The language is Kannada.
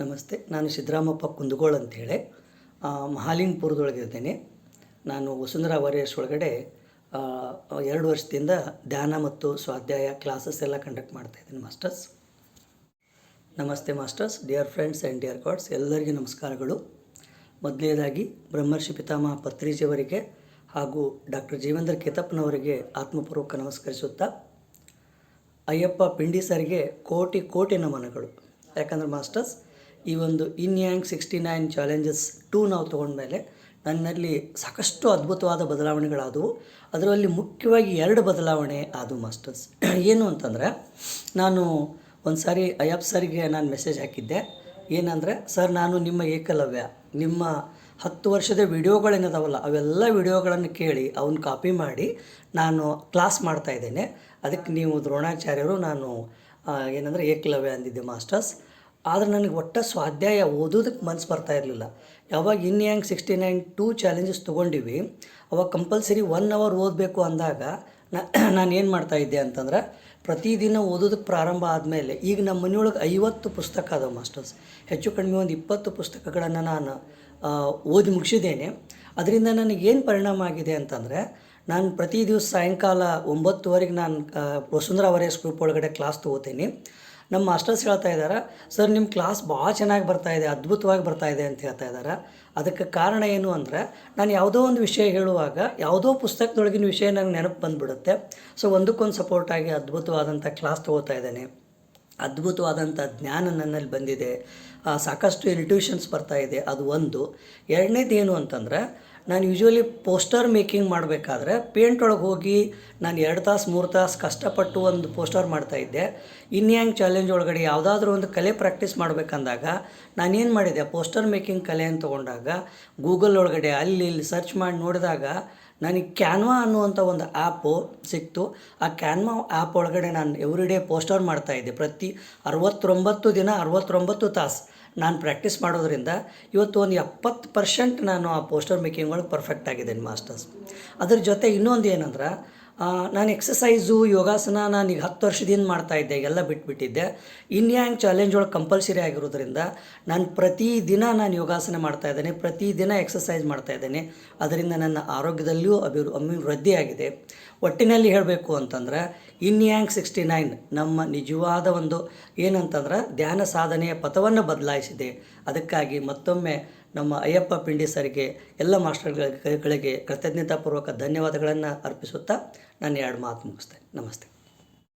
ನಮಸ್ತೆ. ನಾನು ಸಿದ್ದರಾಮಪ್ಪ ಕುಂದಗೋಳ ಅಂಥೇಳಿ ಮಹಾಲಿಂಗಪುರದೊಳಗಿದ್ದೇನೆ. ನಾನು ವಸುಂಧರಾ ವಾರಿಯರ್ಸ್ ಒಳಗಡೆ 2 ವರ್ಷದಿಂದ ಧ್ಯಾನ ಮತ್ತು ಸ್ವಾಧ್ಯಾಯ ಕ್ಲಾಸಸ್ ಎಲ್ಲ ಕಂಡಕ್ಟ್ ಮಾಡ್ತಾಯಿದ್ದೀನಿ ಮಾಸ್ಟರ್ಸ್. ನಮಸ್ತೆ masters, dear friends and dear God's, ಎಲ್ಲರಿಗೂ ನಮಸ್ಕಾರಗಳು. ಮೊದಲನೇದಾಗಿ ಬ್ರಹ್ಮರ್ಷಿ ಪಿತಾಮಹ ಪತ್ರಿಜಿಯವರಿಗೆ ಹಾಗೂ ಡಾಕ್ಟರ್ ಜೀವೇಂದ್ರ ಕೇತಪ್ಪನವರಿಗೆ ಆತ್ಮಪೂರ್ವಕ ನಮಸ್ಕರಿಸುತ್ತಾ, ಅಯ್ಯಪ್ಪ ಪಿಂಡಿ ಸರ್ಗೆ ಕೋಟಿ ಕೋಟಿ ನಮನಗಳು. ಯಾಕಂದರೆ ಮಾಸ್ಟರ್ಸ್, ಈ ಒಂದು ಇನ್ಯಾಂಗ್ 69 ಚಾಲೆಂಜಸ್ 2 ನಾವು ತೊಗೊಂಡ್ಮೇಲೆ ನನ್ನಲ್ಲಿ ಸಾಕಷ್ಟು ಅದ್ಭುತವಾದ ಬದಲಾವಣೆಗಳಾದವು. ಅದರಲ್ಲಿ ಮುಖ್ಯವಾಗಿ 2 ಬದಲಾವಣೆ ಆದವು ಮಾಸ್ಟರ್ಸ್. ಏನು ಅಂತಂದರೆ, ನಾನು ಒಂದು ಸಾರಿ ಅಯ್ಯಪ್ಪ ಸರ್ಗೆ ನಾನು ಮೆಸೇಜ್ ಹಾಕಿದ್ದೆ. ಏನಂದರೆ, ಸರ್, ನಾನು ನಿಮ್ಮ ಏಕಲವ್ಯ, ನಿಮ್ಮ 10 ವರ್ಷದ ವಿಡಿಯೋಗಳೇನದಾವಲ್ಲ ಅವೆಲ್ಲ ವಿಡಿಯೋಗಳನ್ನು ಕೇಳಿ ಅವನ್ನ ಕಾಪಿ ಮಾಡಿ ನಾನು ಕ್ಲಾಸ್ ಮಾಡ್ತಾಯಿದ್ದೇನೆ. ಅದಕ್ಕೆ ನೀವು ದ್ರೋಣಾಚಾರ್ಯರು, ನಾನು ಏನಂದರೆ ಏಕಲವ್ಯ ಅಂದಿದ್ದೆ ಮಾಸ್ಟರ್ಸ್. ಆದರೆ ನನಗೆ ಒಟ್ಟು ಸ್ವಾಧ್ಯಾಯ ಓದೋದಕ್ಕೆ ಮನಸ್ಸು ಬರ್ತಾ ಇರಲಿಲ್ಲ. ಯಾವಾಗ ಇನ್ಯಾಂಗ್ 69 2 ಚಾಲೆಂಜಸ್ ತೊಗೊಂಡಿವಿ, ಅವಾಗ ಕಂಪಲ್ಸರಿ 1 ಅವರ್ ಓದಬೇಕು ಅಂದಾಗ ನಾನು ಏನು ಮಾಡ್ತಾಯಿದ್ದೆ ಅಂತಂದ್ರೆ, ಪ್ರತಿದಿನ ಓದೋದಕ್ಕೆ ಪ್ರಾರಂಭ ಆದಮೇಲೆ ಈಗ ನಮ್ಮ ಮನೆಯೊಳಗೆ 50 ಪುಸ್ತಕ ಅದಾವೆ ಮಾಸ್ಟರ್ಸ್. ಹೆಚ್ಚು ಕಡಿಮೆ ಒಂದು 20 ಪುಸ್ತಕಗಳನ್ನು ನಾನು ಓದಿ ಮುಗಿಸಿದ್ದೇನೆ. ಅದರಿಂದ ನನಗೇನು ಪರಿಣಾಮ ಆಗಿದೆ ಅಂತಂದರೆ, ನಾನು ಪ್ರತಿ ದಿವಸ ಸಾಯಂಕಾಲ 9:30 ನಾನು ವಸುಂಧರಾ ವಾರಿಯರ್ಸ್ ಗ್ರೂಪ್ ಒಳಗಡೆ ಕ್ಲಾಸ್ ತೊಗೋತೀನಿ. ನಮ್ಮ ಮಾಸ್ಟರ್ಸ್ ಹೇಳ್ತಾ ಇದ್ದಾರೆ, ಸರ್, ನಿಮ್ಮ ಕ್ಲಾಸ್ ಭಾಳ ಚೆನ್ನಾಗಿ ಬರ್ತಾಯಿದೆ, ಅದ್ಭುತವಾಗಿ ಬರ್ತಾಯಿದೆ ಅಂತ ಹೇಳ್ತಾ ಇದ್ದಾರೆ. ಅದಕ್ಕೆ ಕಾರಣ ಏನು ಅಂದರೆ, ನಾನು ಯಾವುದೋ ಒಂದು ವಿಷಯ ಹೇಳುವಾಗ ಯಾವುದೋ ಪುಸ್ತಕದೊಳಗಿನ ವಿಷಯ ನನಗೆ ನೆನಪು ಬಂದುಬಿಡುತ್ತೆ. ಸೊ ಒಂದಕ್ಕೊಂದು ಸಪೋರ್ಟಾಗಿ ಅದ್ಭುತವಾದಂಥ ಕ್ಲಾಸ್ ತೊಗೋತಾ ಇದ್ದೇನೆ. ಅದ್ಭುತವಾದಂಥ ಜ್ಞಾನ ನನ್ನಲ್ಲಿ ಬಂದಿದೆ. ಸಾಕಷ್ಟು ಇನ್ಟ್ಯೂಷನ್ಸ್ ಬರ್ತಾಯಿದೆ. ಅದು ಒಂದು. ಎರಡನೇದು ಏನು ಅಂತಂದರೆ, ನಾನು ಯೂಶ್ವಲಿ ಪೋಸ್ಟರ್ ಮೇಕಿಂಗ್ ಮಾಡಬೇಕಾದ್ರೆ ಪೇಂಟ್ ಒಳಗೆ ಹೋಗಿ ನಾನು 2 ತಾಸು 3 ತಾಸು ಕಷ್ಟಪಟ್ಟು ಒಂದು ಪೋಸ್ಟರ್ ಮಾಡ್ತಾಯಿದ್ದೆ. ಇನ್ಯಾಂಗ್ ಚಾಲೆಂಜ್ ಒಳಗಡೆ ಯಾವುದಾದ್ರೂ ಒಂದು ಕಲೆ ಪ್ರಾಕ್ಟೀಸ್ ಮಾಡಬೇಕಂದಾಗ ನಾನೇನು ಮಾಡಿದೆ, ಪೋಸ್ಟರ್ ಮೇಕಿಂಗ್ ಕಲೆ ಅಂತ ತೊಗೊಂಡಾಗ ಗೂಗಲ್ ಒಳಗಡೆ ಅಲ್ಲಿ ಇಲ್ಲಿ ಸರ್ಚ್ ಮಾಡಿ ನೋಡಿದಾಗ ನನಗೆ ಕ್ಯಾನ್ವಾ ಅನ್ನುವಂಥ ಒಂದು ಆ್ಯಪು ಸಿಕ್ತು. ಆ ಕ್ಯಾನ್ವಾ ಆ್ಯಪ್ ಒಳಗಡೆ ನಾನು ಎವ್ರಿಡೇ ಪೋಸ್ಟರ್ ಮಾಡ್ತಾಯಿದ್ದೆ. ಪ್ರತಿ 69 ದಿನ 69 ತಾಸು ನಾನು ಪ್ರಾಕ್ಟೀಸ್ ಮಾಡೋದ್ರಿಂದ ಇವತ್ತು ಒಂದು 70% ನಾನು ಆ ಪೋಸ್ಟರ್ ಮೇಕಿಂಗ್ ಒಳಗೆ ಪರ್ಫೆಕ್ಟ್ ಆಗಿದ್ದೇನೆ ಮಾಸ್ಟರ್ಸ್. ಅದ್ರ ಜೊತೆ ಇನ್ನೊಂದು ಏನಂದ್ರೆ, ನಾನು ಎಕ್ಸಸೈಸು ಯೋಗಾಸನ ನಾನೀಗ 10 ವರ್ಷದಿಂದ ಮಾಡ್ತಾಯಿದ್ದೆ, ಎಲ್ಲ ಬಿಟ್ಬಿಟ್ಟಿದ್ದೆ. ಇನ್ಯಾಂಗ್ ಚಾಲೆಂಜ್ ಒಳಗೆ ಕಂಪಲ್ಸರಿ ಆಗಿರೋದ್ರಿಂದ ನಾನು ಪ್ರತಿದಿನ ನಾನು ಯೋಗಾಸನ ಮಾಡ್ತಾಯಿದ್ದೇನೆ, ಪ್ರತಿದಿನ ಎಕ್ಸಸೈಸ್ ಮಾಡ್ತಾಯಿದ್ದೇನೆ. ಅದರಿಂದ ನನ್ನ ಆರೋಗ್ಯದಲ್ಲಿಯೂ ಅಭಿವೃದ್ಧಿ ಆಗಿದೆ. ಒಟ್ಟಿನಲ್ಲಿ ಹೇಳಬೇಕು ಅಂತಂದ್ರೆ, ಇನ್ಯಾಂಗ್ 69 ನಮ್ಮ ನಿಜವಾದ ಒಂದು ಏನಂತಂದ್ರೆ ಧ್ಯಾನ ಸಾಧನೆಯ ಪಥವನ್ನು ಬದಲಾಯಿಸಿದೆ. ಅದಕ್ಕಾಗಿ ಮತ್ತೊಮ್ಮೆ ನಮ್ಮ ಅಯ್ಯಪ್ಪ ಪಿಂಡಿ ಸರ್ಗೆ, ಎಲ್ಲ ಮಾಸ್ಟರ್ಗಳಿಗೆ ಕೃತಜ್ಞತಾಪೂರ್ವಕ ಧನ್ಯವಾದಗಳನ್ನು ಅರ್ಪಿಸುತ್ತಾ ನಾನು 2 ಮಾತು ಮುಗಿಸ್ತೇನೆ. ನಮಸ್ತೆ.